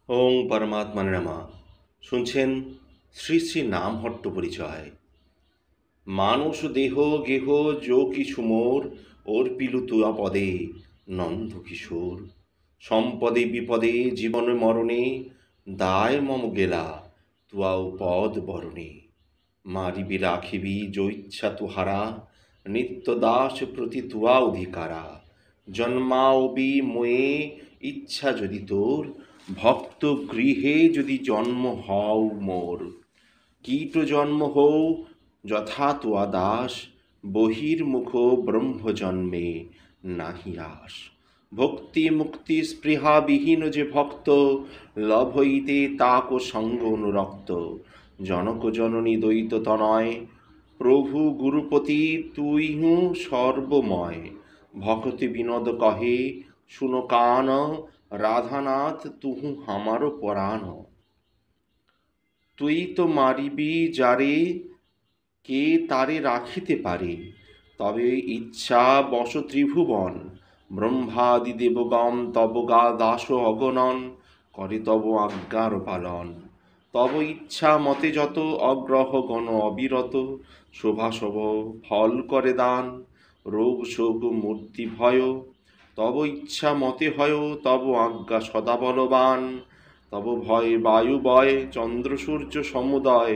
ওং পরমাত্মনে নমঃ। শুনছেন শ্রী শ্রী নামহট্ট পরিচয়। মানুষ দেহ গেহ যো কিছু মোর, অর্পিলু তুয়া পদে নন্দ কিশোর। সম্পদে বিপদে জীবন মরণে, দায় মম গেলা তুয়াও পদ বরণে। মারিবি রাখিবি যৈচ্ছা তুহারা, নিত্য দাস প্রতি তুয়া অধিকারা। জন্মাওবি মোয়ে ইচ্ছা যদি তোর, ভক্ত গৃহে যদি জন্ম হও মোর। কীট জন্ম হও যথা তুয়া দাস, বহির্মুখ ব্রহ্ম জন্মে নাহি আস। ভক্তি মুক্তি স্পৃহা বিহীন যে ভক্ত, লভ হইতে তাক সঙ্গ অনুরক্ত। জনক জননী দ্বৈত তনয়, প্রভু গুরুপতি তুইহু সর্বময়। ভকতি বিনোদ কহে শুনো কান, রাধানাথ তুহু হামার পরাণ। তুই তো মারিবি যারে, কে তারে রাখিতে পারে। তবে ইচ্ছা বশ ত্রিভুবন, ব্রহ্মাদি দেবগণ তব গা দাস অগণন। করে তব আজ্ঞার পালন। তব ইচ্ছা মতে যত অগ্রহ গণ অবিরত। শোভাশোভ ফল করে দান, রোগ শোক মূর্তি ভয়। তব ইচ্ছা মতে হয় তব আজ্ঞা সদা বলবান। তব ভয় বায়ু বয় চন্দ্র সূর্য সমুদয়,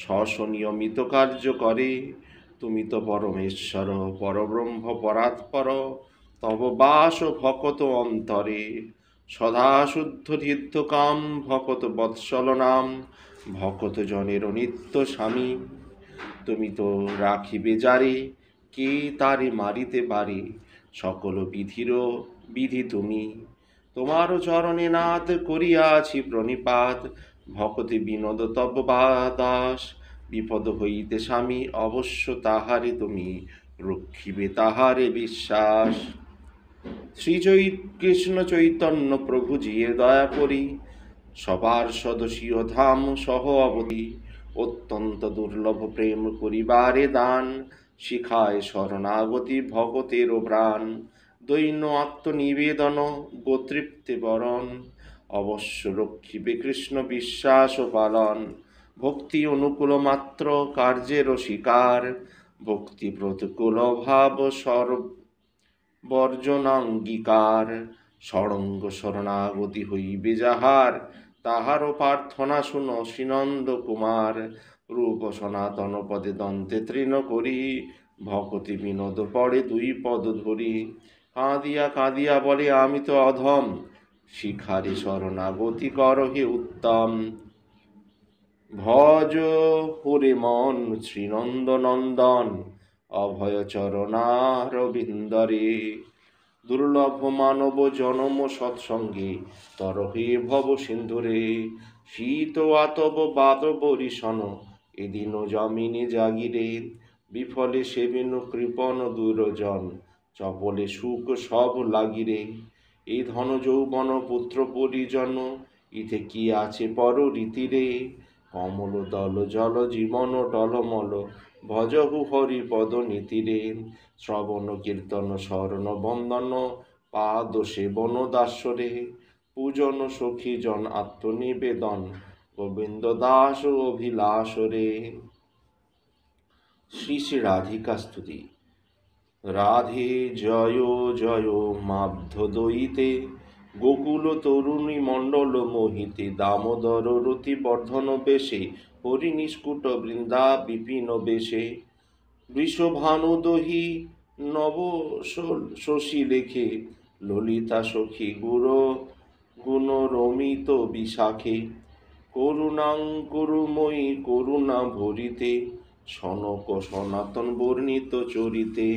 স্ব নিয়মিত কার্য করে। তুমি তো পরমেশ্বর পরব্রহ্ম পরাৎপর, তব বাস ভকত অন্তরে। সদা শুদ্ধ হৃদ্য কাম ভকত বৎসল নাম, ভকত জনের নিত্য স্বামী। তুমি তো রাখিবে যারে, কে তারে মারিতে পারে। সকল বিধির বিধি তুমি, তোমার চরণে নাথ করিয়াছি প্রণিপাত। ভকতি বিনোদ তব দাস, বিপদ হইতে স্বামী অবশ্য তাহারে তুমি রক্ষিবে তাহারে বিশ্বাস। শ্রী কৃষ্ণ চৈতন্য প্রভু জিয়ে দয়া করি, সবার সদস্যীয় ধাম সহ অবধি। অত্যন্ত দুর্লভ প্রেম করিবারে দান, শিখায় শরণাগতি ভগতের প্রাণ। দৈন্য আত্মনিবেদন গোতৃপ্তে বরণ, অবশ্য রক্ষিবে কৃষ্ণ বিশ্বাস ও পালন। ভক্তি অনুকূল মাত্র কার্যের স্বীকার, ভক্তি প্রতিকূল ভাব বর্জনাঙ্গীকার। সরঙ্গ শরণাগতি হইবে যাহার, তাহারও প্রার্থনা শুনো শ্রীনন্দ কুমার। রূপ সনাতন পদে দন্তে তৃণ করি, ভকতি বিনোদ পড়ে দুই পদ ধরি। কাঁদিয়া কাঁদিয়া বলে আমি তো অধম, শিখারি শরণাগতি করহে উত্তম। ভজ হরে মন শ্রীনন্দ নন্দন, অভয় চরণারবিন্দরে। দুর্লভ মানব জনম সৎসঙ্গে, তরহে ভব সিন্ধুরে। শীত আতব বাত বরিশন, এদিন জমিনে জাগিরে। বিফলে সেবিনু কৃপণ দুর্জন, চপলে সুখ সব লাগিরে। এই ধন যৌবন পুত্র পরিজন, ইতে কি আছে পর রীতিরে। কমল দল জল জীবন টলমল, ভজহু হরি পদ নীতিরে। শ্রবণ কীর্তন স্মরণ বন্দন, পাদ সেবন দাসরে। পূজন সখী জন আত্মনিবেদন, গোবিন্দ দাস অভিলাষ রে। শ্রী শ্রী রাধিকা স্তুতি। রাধে জয় জয় মাব্ধ দইতে, গোকুল তরুণী মণ্ডল মোহিতে। দামোদর রতি বর্ধন বেশে, হরি নিষ্কুট বৃন্দা বিপিন বেশে। বৃষভানু দহি নব শশী লেখে, ললিতা সখী গুণ রমিত বিশাখে। করুণাঙ্কুরময়ী করুণা ভরিতে, সনক সনাতন বর্ণিত চরিতে।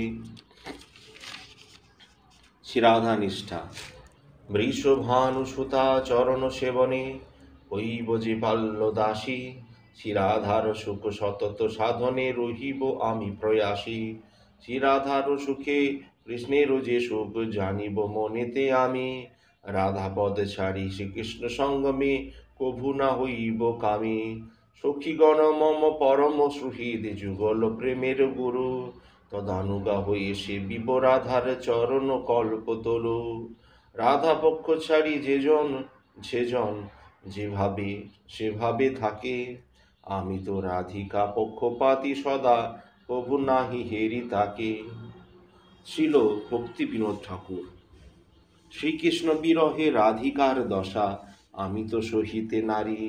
শ্রীরাধা নিষ্ঠা। বৃষভানুসুতা চরণ সেবনে, হইব যে বাল্য দাসী। শ্রীরাধার সুখ সতত সাধনে, রহিব আমি প্রয়াসী। শ্রীরাধার সুখে কৃষ্ণের যে সুখ, জানিব মনেতে আমি। রাধাপদ ছাড়ি শ্রীকৃষ্ণ সঙ্গমে, কভু না হইব কামী। সখীগণ মম পরম সুহৃদ, যুগল প্রেমের গুরু। তদানুগা হয়ে সে বিবরাধার চরণ কল্পতরু। রাধা পক্ষ ছাড়ি যেজন সেজন, যেভাবে সেভাবে থাকে। আমি তো রাধিকা পক্ষপাতী সদা, প্রভু নাহি হেরি তাকে। ছিল ভক্তি বিনোদ ঠাকুর। শ্রীকৃষ্ণ বিরহে রাধিকার দশা, আমি তো সহিতে নারী।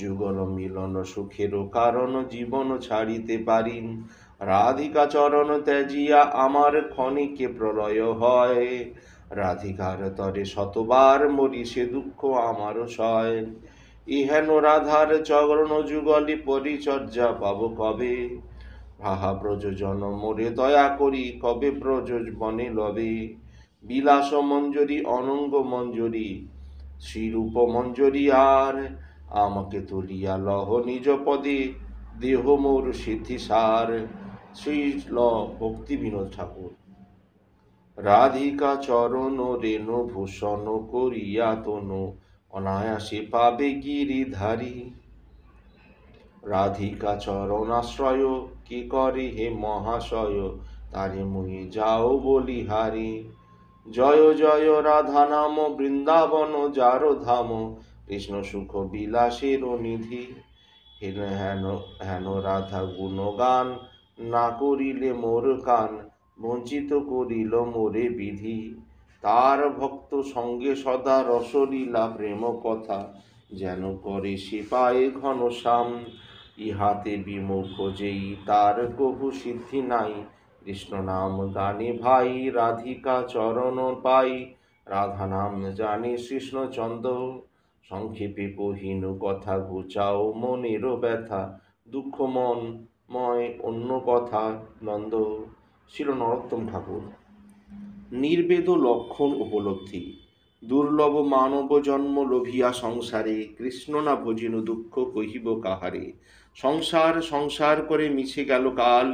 যুগল মিলন সুখেরও কারণ, জীবন ছাড়িতে পারি। রাধিকা চরণ ত্যাজিয়া আমার ক্ষণিকে প্রলয় হয়। রাধিকার তরে শতবার মরি, সে দুঃখ আমারও সয়। ইহেন রাধার চরণ যুগলি পরিচর্যা পাব কবে? ভাহা ব্রজজন মোরে দয়া করি, কবে ব্রজ বনে লবে? বিলাস মঞ্জরি অনঙ্গ মঞ্জরি, শ্রীরূপ মঞ্জরি আর, আমাকে তুলিয়া লহ নিজ পদে, দেহ মোর সিদ্ধিসার। শ্রীল ভক্তি বিনোদ ঠাকুর। রাধিকা চরণ রেণু ভূষণ করিয়া তনু, অনায়াসে পাবে গিরিধারী। রাধিকা চরণাশ্রয়, কি করে হে মহাশয়, তারে মুই যাও বলিহারি। জয় জয় রাধা নাম বৃন্দাবন যার ধাম, কৃষ্ণ সুখ বিলাসের নিধি। হেন হেন হেন রাধা গুণগান, না করিলে মোর কান, বঞ্চিত করিল মোরে বিধি। তার ভক্ত সঙ্গে সদা রসলীলা প্রেম কথা, যেন করে সে পায়ে ঘনশ্যাম। ইহাতে বিমুখ যেই তার কভু সিদ্ধি নাই, কৃষ্ণ নাম গানে ভাই রাধিকা চরণ পাই। রাধা নাম জানে কৃষ্ণচন্দ্র, সংক্ষেপে কহিনু কথা ঘুচাও মনেরও ব্যথা। দুঃখ মন ময় অন্য কথা নন্দ। ছিল নরোত্তম ঠাকুর। নির্বেদ লক্ষণ উপলব্ধি। দুর্লভ মানব জন্ম লোভিয়া সংসারে, কৃষ্ণ না ভজিনু দুঃখ কহিব কাহারে। সংসার সংসার করে মিছে গেল কাল,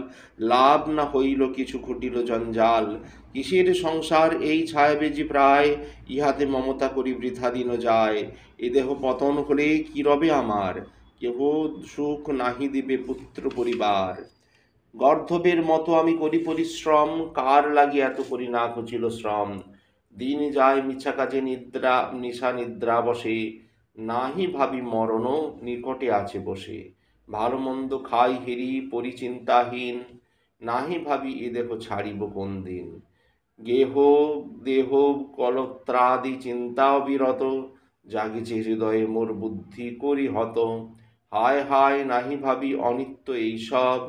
লাভ না হইল কিছু ঘটিল জঞ্জাল। কিসের সংসার এই ছায় বেজি প্রায়, ইহাতে মমতা করি বৃথা দিন যায়। এ দেহ পতন হলে কি রবে আমার, কেহ সুখ নাহি দিবে পুত্র পরিবার। গর্ধবের মতো আমি করি পরিশ্রম, কার লাগি এত করি না ঘুচিল শ্রম। দিন যায় মিছা কাজে নিদ্রা নিশা নিদ্রা বসে, নাহি ভাবি মরণ নিকটে আছে বসে। ভালো মন্দ খাই হেরি পরিচিন্তাহীন, নাহি ভাবি এ দেহ ছাড়িব কোন দিন। গেহ দেহ কলত্রাদি চিন্তা অবিরত, জাগিছে হৃদয়ে মোর বুদ্ধি করি হত। হায় হায় নাহি ভাবি অনিত্য এইসব,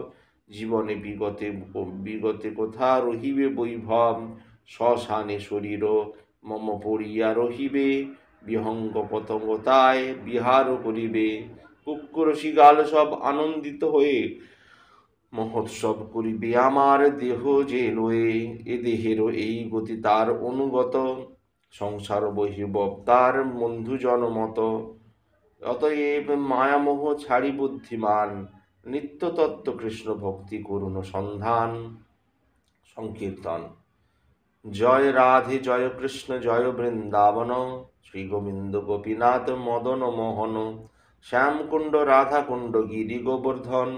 জীবনে বিগতে বিগতে কোথা রহিবে বৈভব। শ্মশানে শরীর মম পড়িয়া রহিবে, বিহঙ্গ পতঙ্গতায় বিহার করিবে। কুকুর শিগাল সব আনন্দিত হয়ে, মহোৎসব করিবে আমার দেহ যে লয়ে। এ দেহেরও এই গতি তার অনুগত, সংসার বহিব তার বন্ধুজন মত। অতএব মায়ামোহ ছাড়ি বুদ্ধিমান, নিত্য তত্ত্ব কৃষ্ণ ভক্তি করুণ সন্ধান। সংকীর্তন। জয় রাধে জয় কৃষ্ণ জয় বৃন্দাবন, শ্রী গোবিন্দ গোপীনাথ মদন মোহন। শ্যামকুণ্ড রাধাকুণ্ড গিরি গোবর্ধন,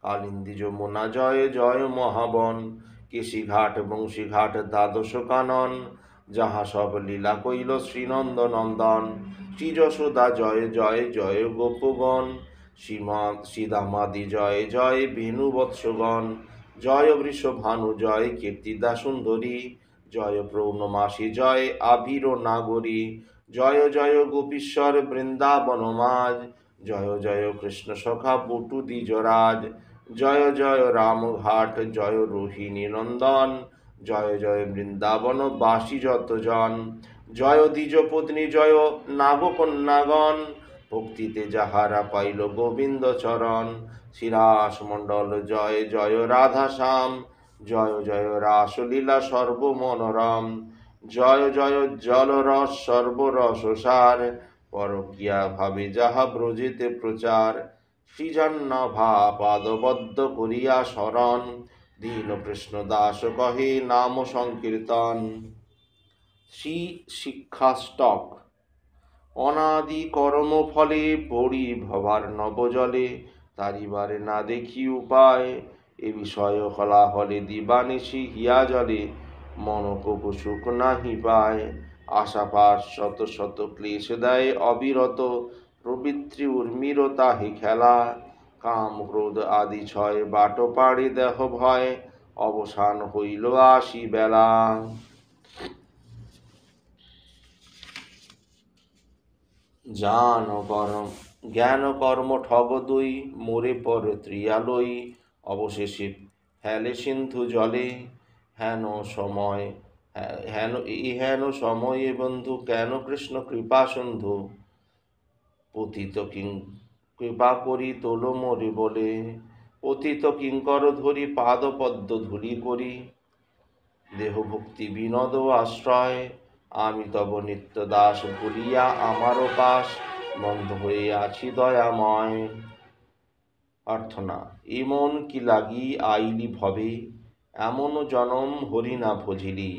কালিন্দী যমুনা জয় জয় মহাবন। কেশিঘাট বংশীঘাট দ্বাদশ কানন, যাহা সব লীলা কইল শ্রীনন্দ নন্দন। শ্রী যশোদা জয় জয় জয় গোপগণ, শ্রীদামাদি জয় জয় বেণু বৎসগণ। জয় বৃষভানু জয় কীর্তিদা সুন্দরী, জয় পৌর্ণমাসী জয় আবির নাগরী। জয় জয় গোপীশ্বর বৃন্দাবন মাজ, জয় জয় কৃষ্ণ সখা বটু দ্বিজরাজ। জয় জয় রামঘাট জয় রোহিণী নন্দন, জয় জয় বৃন্দাবন বাসী যতজন। জয় দ্বিজ পত্নী জয় নাগকন্যাগণ, ভক্তিতে যাহারা পাইল গোবিন্দ চরণ। শ্রীরাস মণ্ডল জয় জয় রাধা শ্যাম, জয় জয় রাসলীলা সর্বমনোরম। জয় জয় জলরস সর্বরসসার, পরকিয়া ভাবে যাহা ব্রজেতে প্রচার। শ্রীজন্নভা পাদবদ্ধ করিয়া শরণ, দীন কৃষ্ণ দাস কহে নাম সংকীর্তন। শ্রী শিক্ষাষ্টক। অনাদি কর্ম ফলে পড়ি ভবার নবজলে, তারিবারে না দেখি উপায়। এ বিষয় হলাহলে দিবানিশি হিয়া জলে, মন কবু সুখ নাহি পায়। আশা পাশ শত শত ক্লেশ দেয় অবিরত, প্রবৃত্তি উর্মির তাহে খেলা, কাম ক্রোধ আদি ছয় বাট পাড়ে দেহ ভয়, অবসান হইল আসি বেলা। জ্ঞান কর্ম ঠগ দুই, মোরে পর ত্রিয়ালই, অবশেষে ফেলে সিন্ধু জলে। হেন সময় হেন সময়ে বন্ধু, কেন কৃষ্ণ কৃপা সিন্ধু, পতিত কৃপা করি তোল মোরে বলে। পতিত কিঙ্কর ধরি পাদ পদ্ম ধূলি করি, দেহ ভক্তি বিনোদ আশ্রয়, আমি তব নিত্য দাস ভুলিয়া আমারও পাশ, বন্ধ হয়ে আছি দয়াময়। অর্থনা, এমন কি লাগি আইলি ভবে, এমন জনম হরি না ভজিলি,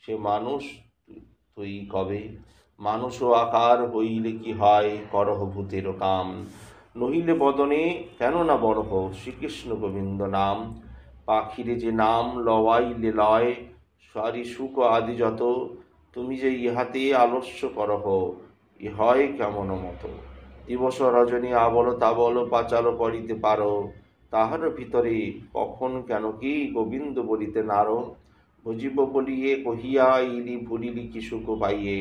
সে মানুষ তুই কবে, মানুষ আকার হইলে কি হয়, করহ ভূতের কাম, নহিলে বদনে কেন না বরহ, শ্রীকৃষ্ণ গোবিন্দ নাম। পাখিরে যে নাম লওয়াইলে লয়, সারি সুখ আদি যত, তুমি যে ইহাতে আলস্য করহ, ইহয় কেমন মত। দিবস রজনী আবল তাবল পাচাল করিতে পারো, তাহার ভিতরে কখন কেন কি গোবিন্দ বলিতে নারো। বুঝিব বলিয়ে কহিয়া ইলি ভুলিলি কি সুখ পাইয়ে,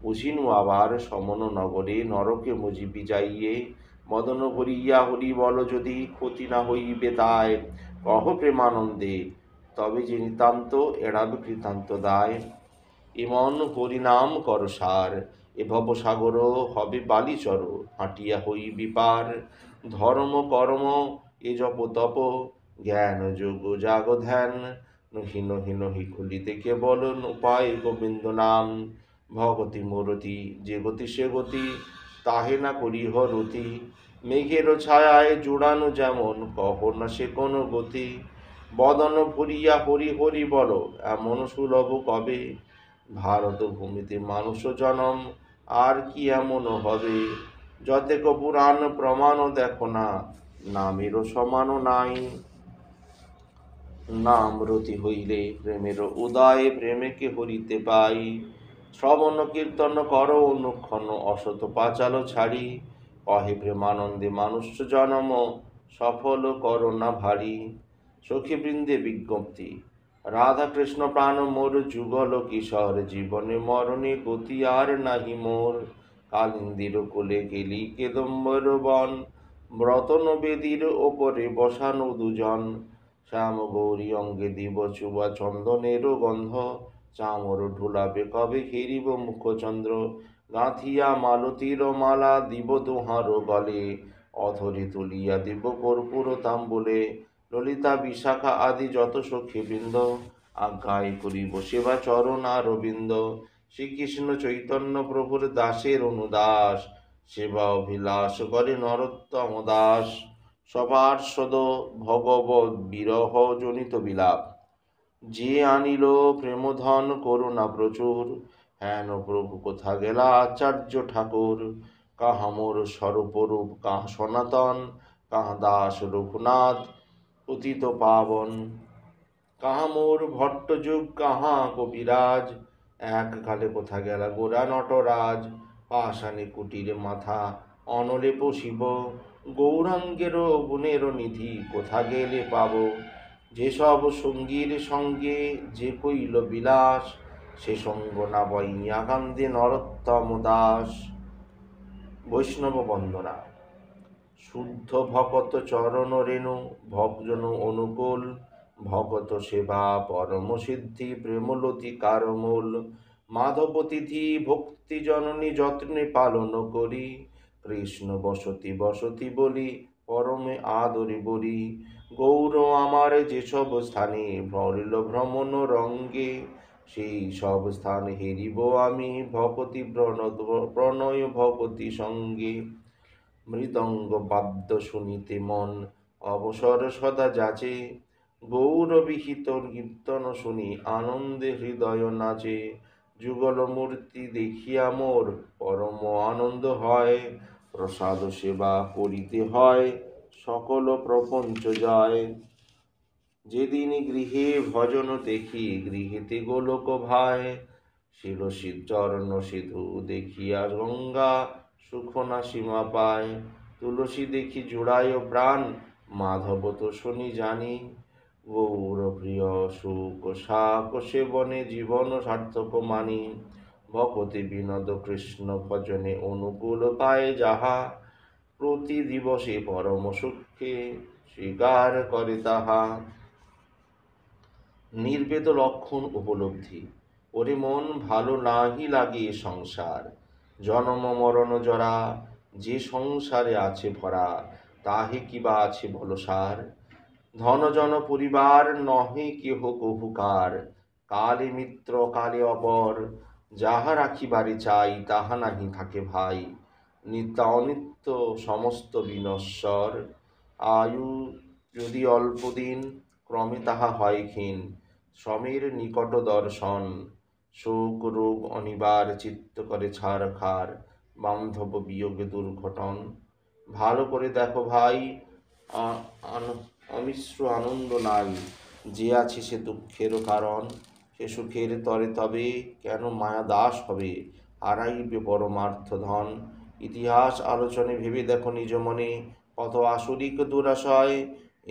বুঝিনু আবার সমন নগরে নরকে মজিবি যাইয়ে। মদন ভরিয়া হরি বল যদি, ক্ষতি না হইবে তাই, কহ প্রেমানন্দে তবে যে নিতান্ত এড়াবে কৃতান্ত দায়। এমন হরিনাম কর সার, এ ভবসাগর হবে বালিচর, হাঁটিয়া হইবি পার। ধর্ম কর্ম এ জপ তপ, জ্ঞান যোগ জাগ ধ্যান, নহি নহি নহি খুলিতে কেবল উপায় গোবিন্দ নাম। ভগতি মূরতি যে গতি সে গতি, তাহে না করিহ রতি, মেঘের ছায়ায় জুড়ানো যেমন, কহ না সে কোন গতি। বদন ভরিয়া হরি হরি বল, এমন সুলভ কবে, ভারত ভূমিতে মানুষ জনম, আর কি এমন হবে। যতেক পুরাণ প্রমাণ দেখো না, নামেরও সমান নাই। নাম রতি হইলে প্রেমের উদয়, প্রেমেকে হরিতে পাই। শ্রবণ কীর্তন কর অনুক্ষণ, অসত পাচাল ছাড়ি, কহে প্রেমানন্দে মানুষ জনম, সফল কর না ভারী। সখী বৃন্দে বিজ্ঞপ্তি, রাধা কৃষ্ণ প্রাণ মোর যুগল কিশোর, জীবনে মরণে গতি আর নাহি মোর। কালিন্দির কোলে গেলি কেদম্বর বন, রতন বেদীর ওপরে বসানো দুজন, শ্যাম গৌরী অঙ্গে দিব চুবা চন্দনের গন্ধ, চামর ঢুলাবে কবে ঘেরিব মুখচন্দ্র। গাঁথিয়া মালতীর মালা দিব দোহার গলে, অধরে তুলিয়া দিব কর্পূর তাম্বুলে। ললিতা বিশাখা আদি যত সখী বৃন্দ, আজ্ঞায় করিব সেবা চরণ আরবিন্দ। শ্রীকৃষ্ণ চৈতন্য প্রভুর দাসের অনুদাস, সেবা অভিলাষ করে নরোত্তম দাস। সপার্ষদ ভগবদ বিরহ জনিত বিলাপ, যে আনিল প্রেমধন করুণা প্রচুর। হেন প্রভু কোথা গেলা আচার্য ঠাকুর, কাহা মোর স্বরূপরূপ কাহা সনাতন, কাহা দাস রঘুনাথ পতিত পাবন, কাহা মোর ভট্টযুগ কাহা কবিরাজ। এককালে কোথা গেলা গোরা নটরাজ, পাষাণে কুটিরে মাথা অনলেপ শিব। গৌরাঙ্গের গুণের নিধি কোথা গেলে পাব, যেসব সঙ্গীর সঙ্গে যে কইল বিলাস, সে সঙ্গ না বইয়া কান্দে নরোত্তম দাস। বৈষ্ণব বন্দনা। শুদ্ধ ভকত চরণ রেণু, ভজন অনুকূল, ভগত সেবা পরম সিদ্ধি, প্রেমলতি কারমূল। মাধব তিথি ভক্তি জননী যত্নে পালন করি, কৃষ্ণ বসতি বসতি বলি পরমে আদরি বলি। গৌর আমার যেসব স্থানে ভরিল ভ্রমণ রঙ্গে, সেই সব স্থান হেরিব আমি ভকতি প্রণয় ভকতি সঙ্গে। মৃদঙ্গ বাদ্য শুনিতে মন অবসর সদা যাচে, গৌর বিহিত কীর্তন শুনি আনন্দে হৃদয় নাচে। যুগল মূর্তি দেখিয়া মোর পরম আনন্দ হয়, প্রসাদ সেবা করিতে হয় সকল প্রপঞ্চ জয়। যেদিন গৃহে ভজন দেখি, গৃহেতে গোলক ভাই, শিলসির চরণ সিধু দেখিয়া গঙ্গা সুখ না সীমা পায়। তুলসী দেখি জুড়ায় প্রাণ, মাধব তো শুনি জানি। গৌর প্রিয় সুখ শাক সেবনে জীবন সার্থক মানি। ভকতি বিনোদ কৃষ্ণ ভজনে অনুকূল পায় যাহা, প্রতি দিবসে পরম সুখে স্বীকার করে তাহা। নির্বেদ লক্ষণ উপলব্ধি। ওরে মন, ভালো নাহি লাগে এ সংসার। জনম মরণ জরা, যে সংসারে আছে ভরা, তাহে কিবা আছে বল সার। ধন জন পরিবার নহে কেহ কভুকার, কালে মিত্র কালে অপর। যাহা রাখিবারে চাই, তাহা নাহি থাকে ভাই। নিত্য অনিত্য সমস্ত বিনশ্বর। আয়ু যদি অল্প দিন, ক্রমে তাহা হয় ক্ষীণ। শ্রমের নিকট দর্শন, শোক রোগ অনিবার চিত্ত করে ছারখার। বান্ধব বিয়োগে দুর্ঘটন। ভালো করে দেখো ভাই, অমিশ্র আনন্দ নাই। যে আছে সে দুঃখেরও কারণ। সে সুখের তরে তবে কেন মায়া দাস হবে, হারাইবে পরমার্থ ধন। ইতিহাস আলোচনে ভেবে দেখো নিজ মনে, কত আসরিক দুরাশয়।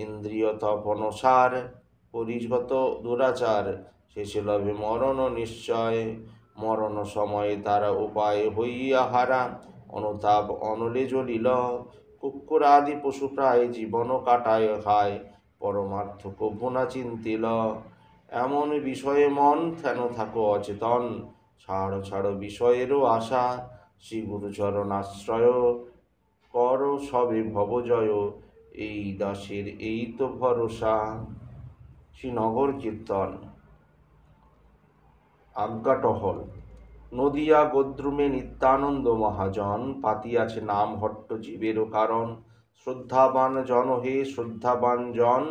ইন্দ্রিয় তপনসার, পরিগত দুরাচার, শেষে লভে মরণ নিশ্চয়। মরণ সময়ে তারা উপায় হইয়া হারা, অনুতাপ অনলে জ্বলিল। কুক্কুর আদি পশু প্রায় জীবন কাটায় খায়, পরমার্থ কভু না চিন্তিল। এমন বিষয়ে মন কেন থাকো অচেতন, ছাড়ো ছাড়ো বিষয়েরও আশা। শ্রী গুরুচরণ আশ্রয় কর সবে ভবজয়, এই দাসের এই তো ভরসা। শ্রী নগর কীর্তন। আজ্ঞাটহল। নদিয়া গোদ্রুমে নিত্যানন্দ মহাজন, পাতিয়াছে নাম হট্ট জীবেরও কারণ। শ্রদ্ধাবান জন হে শ্রদ্ধাবান জন,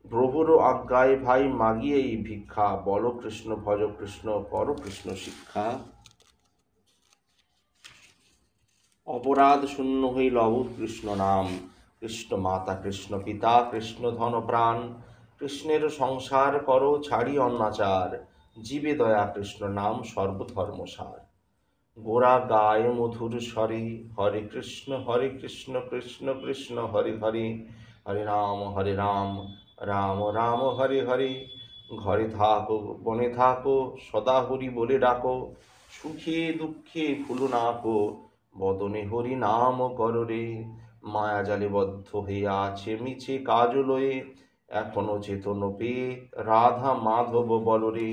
প্রভুর আজ্ঞায় ভাই মাগিয়ে এই ভিক্ষা। বল কৃষ্ণ ভজ কৃষ্ণ কর কৃষ্ণ শিক্ষা। অপরাধ শূন্য হইল অবুধ কৃষ্ণ নাম। কৃষ্ণ মাতা কৃষ্ণ পিতা কৃষ্ণ ধন প্রাণ। কৃষ্ণের সংসার করো ছাড়ি অন্যাচার, জীবে দয়া কৃষ্ণ নাম সর্বধর্মসার। গোরা গায় মধুর স্বরে, হরে কৃষ্ণ কৃষ্ণ কৃষ্ণ হরে হরে। হরে রাম রাম রাম হরে হরে। ঘরে থাকো বনে থাকো, সদা হরি বলে ডাকো। সুখে দুঃখে ভুলো নাকো, বদনে হরি নাম কর রে। মায়া জালে বদ্ধ হইয়া আছে মিছে কাজ লয়ে, এখনো চেতন পেয়ে রাধা মাধব বল রে।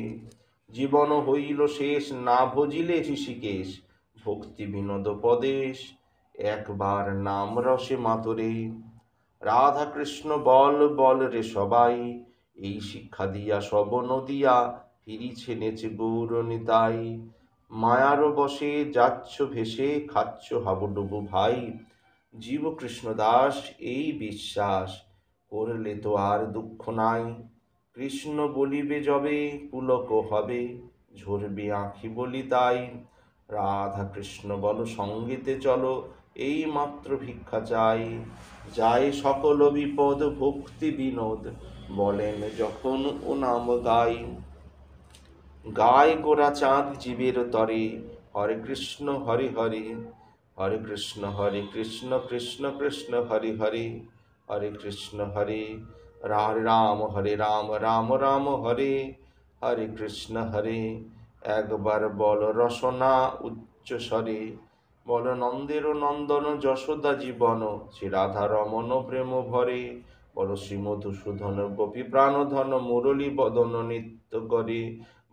জীবন হইল শেষ, না ভজিলে ঋষিকেশ। ভক্তি বিনোদ পদেশ, একবার নাম রসে মাতরে। রাধা কৃষ্ণ বল বল রে সবাই, এই শিক্ষা দিয়া সব নদিয়া ফিরিছে নেচে গৌর নিতাই। মায়ার বসে যাচ্ছ ভেসে, খাচ্ছ হাবুডুবু ভাই। জীব কৃষ্ণ দাস এই বিশ্বাস, করলে তো আর দুঃখ নাই। কৃষ্ণ বলিবে যবে পুলক হবে, ঝরবে আঁখি বলি তাই। রাধা কৃষ্ণ বল সঙ্গীতে চলো, এই মাত্র ভিক্ষা চাই। যায় সকল বিপদ ভক্তি বিনোদ, বলেন যখন ও নাম গাই। গায় গোরা চাঁদ জীবের তরে, হরে কৃষ্ণ হরে হরে। হরে কৃষ্ণ কৃষ্ণ কৃষ্ণ হরে হরে। হরে কৃষ্ণ হরে রাম হরে রাম রাম রাম হরে। হরে কৃষ্ণ হরে। একবার বল রসনা উচ্চ স্বরে, বল নন্দের নন্দন যশোদা জীবন। শ্রী রাধা রমন প্রেম ভরে, বল শ্রী মধুসূদন গোপী প্রাণধন মুরলী বদন নিত্য করে।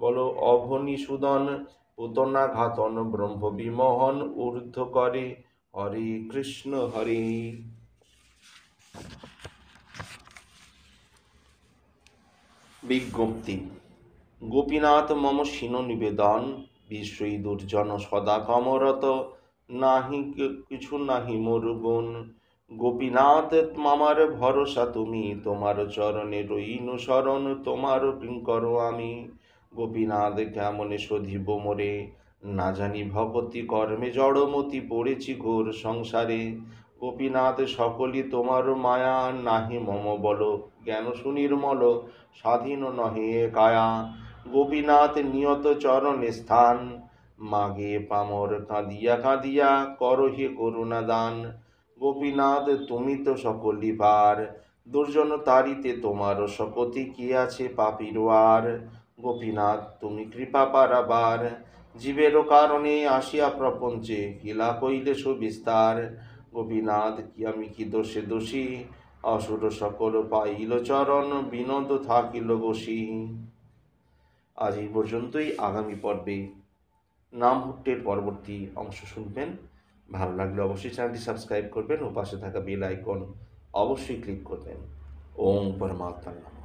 বল অভনী সুদন পুতনা ঘাতন ব্রহ্ম বিমোহন ঊর্ধ্ব করে। হরে কৃষ্ণ হরে। বিজ্ঞপ্তি। গোপীনাথ মম শীন নিবেদন, বিশ্বই দুর্জন সদা কমরত। নাহি কিছু নাহি মোর গুণ, গোপীনাথ মামার ভরসা তুমি। তোমার চরণে রইনু শরণ, তোমার কিঙ্কর আমি। গোপীনাথ কেমনে শোধিব মোরে, না জানি ভগতি কর্মে জড়মতি পড়েছি ঘোর সংসারে। গোপীনাথ সকলই তোমার মায়া, নাহি মম বল জ্ঞান সুনির্মল, স্বাধীন নহে কায়া। গোপীনাথ নিয়ত চরণ স্থান, মাগে পামর কাঁদিয়া কাঁদিয়া করহে করুণা দান। গোপীনাথ তুমি তো সকলি পার, দুর্জন তারিতে তোমার শপথি কি আছে পাপির আর। গোপীনাথ তুমি কৃপা পারাবার, জীবেরও কারণে আসিয়া প্রপঞ্চে কিলা কইলে সুবিস্তার। গোপীনাথ কি আমি কি দোষে দোষী, অসুর সকল পাইল চরণ, বিনোদ থাকিল বসি। আজ এই পর্যন্তই। আগামী পর্বে নাম হুট্টের পরবর্তী অংশ শুনবেন। ভালো লাগলে অবশ্যই চ্যানেলটি সাবস্ক্রাইব করবেন ও পাশে থাকা বেল আইকন অবশ্যই ক্লিক করবেন। ওম পরমাত্মা নমঃ।